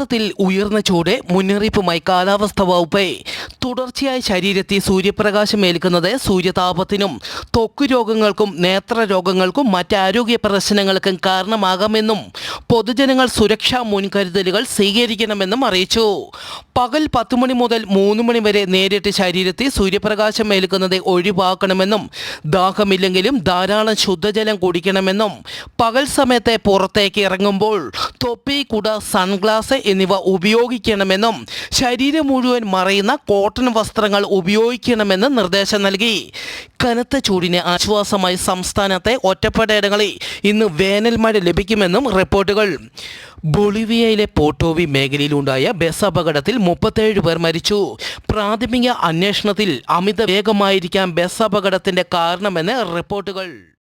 കേരളത്തിൽ ഉയർന്ന ചൂട് മുന്നറിയിപ്പുമായി കാലാവസ്ഥാ വകുപ്പ്. തുടർച്ചയായി ശരീരത്തിൽ സൂര്യപ്രകാശം ഏൽക്കുന്നത് സൂര്യതാപത്തിനും ത്വക്ക് രോഗങ്ങൾക്കും നേത്രരോഗങ്ങൾക്കും മറ്റ് ആരോഗ്യ പ്രശ്നങ്ങൾക്കും കാരണമാകാമെന്നും പൊതുജനങ്ങൾ സുരക്ഷാ മുൻകരുതലുകൾ സ്വീകരിക്കണമെന്നും അറിയിച്ചു. പകൽ 10 മണി മുതൽ 3 മണി വരെ നേരിട്ട് ശരീരത്തിൽ സൂര്യപ്രകാശം ഏൽക്കുന്നത് ഒഴിവാക്കണമെന്നും ദാഹമില്ലെങ്കിലും ധാരാളം ശുദ്ധജലം കുടിക്കണമെന്നും പകൽ സമയത്തെ പുറത്തേക്ക് ഇറങ്ങുമ്പോൾ തൊപ്പി, കുട, സൺഗ്ലാസ് എന്നിവ ഉപയോഗിക്കണമെന്നും ശരീരം മുഴുവൻ മറയുന്ന കോട്ടൺ വസ്ത്രങ്ങൾ ഉപയോഗിക്കണമെന്ന് നിർദ്ദേശം നൽകി. കനത്ത ചൂടിന് ആശ്വാസമായി സംസ്ഥാനത്തെ ഒറ്റപ്പെട്ടയിടങ്ങളിൽ ഇന്ന് വേനൽ മഴ ലഭിക്കുമെന്നും റിപ്പോർട്ടുകൾ. ബൊളീവിയയിലെ പോട്ടോവി മേഖലയിലുണ്ടായ ബസ് അപകടത്തിൽ 37 പേർ മരിച്ചു. പ്രാഥമിക അന്വേഷണത്തിൽ അമിത വേഗമായിരിക്കാം ബസ് അപകടത്തിന്റെ കാരണമെന്ന് റിപ്പോർട്ടുകൾ.